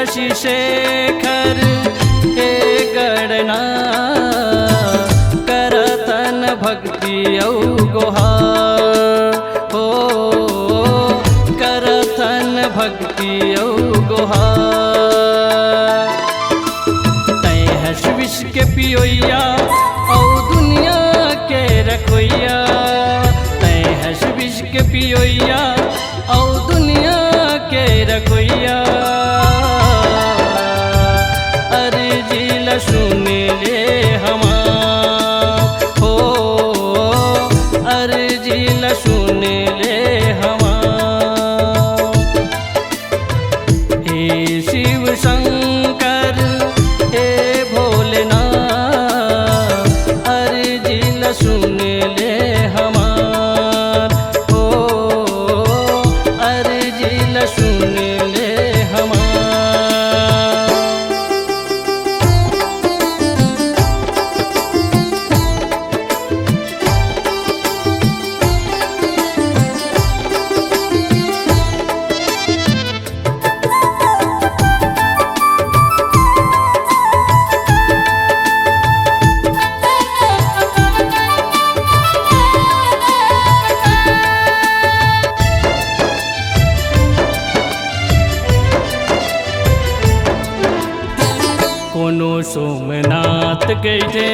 शशि शेखर हे गणना करतन भक्ति औ गुहार हो करतन भक्ति औ गुहार। तै हर्ष विश्व के पियोइया औ दुनिया के रखोइया, तै हर्ष विश्व के पियोइया औ दुनिया के रखोइया। अर्जी ल सुन ले हमार हो अर्जी ल सुन ले हमार। हे शिव शंकर हे भोलेनाथ अर्जी ल सुन ले हमार हो अर्जी ल सुन ले हमार। कोनो सोमनाथ कहते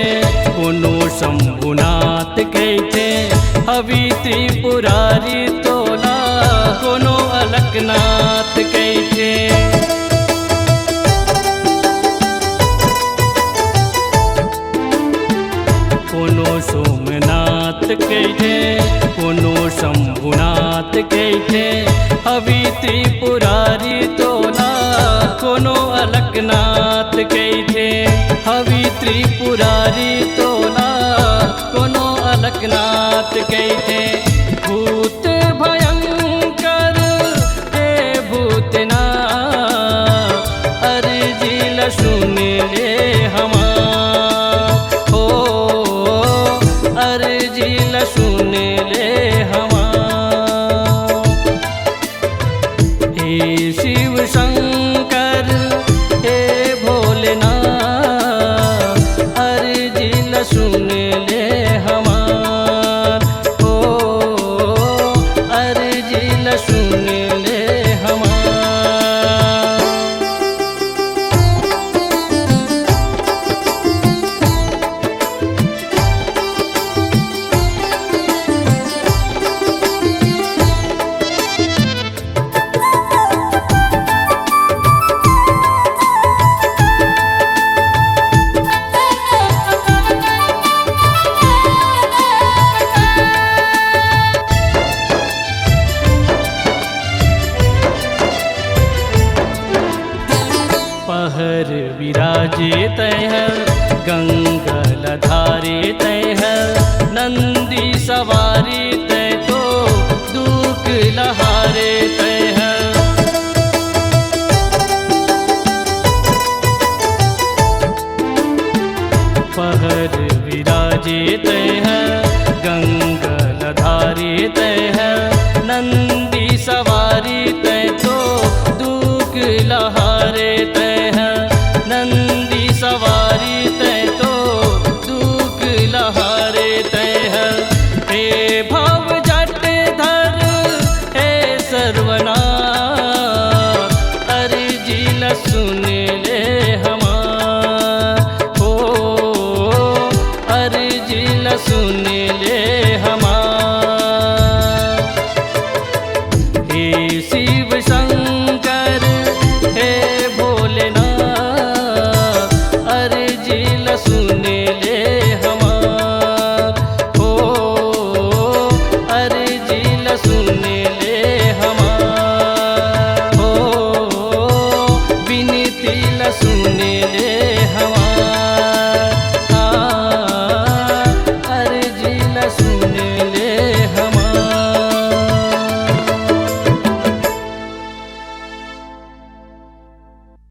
कोनो शंभुनाथ कहते, हवि त्रिपुरारी तोला कोनो अलकनाथ कहते। कोनो सोमनाथ कहते कोनो शंभुनाथ कहते, हवि त्रिपुरारी तोला कोनो अलकनाथ कहते। हवि त्रिपुरारी तोला कोनो अलकनाथ कहते। भूत भयंकर हे भूतनाथ अर्जी ल सुन ले हमार हो अर्जी ल सुन ले हमार। हे शिव शंकर हे भोलेनाथ अर्जी ल सुन ले हमार हो अर्जी ल सुन ले हमार। पहर विराजे तैहर गंगल धारे तैहर, नंदी सवारी तै तो दुख लहारे तै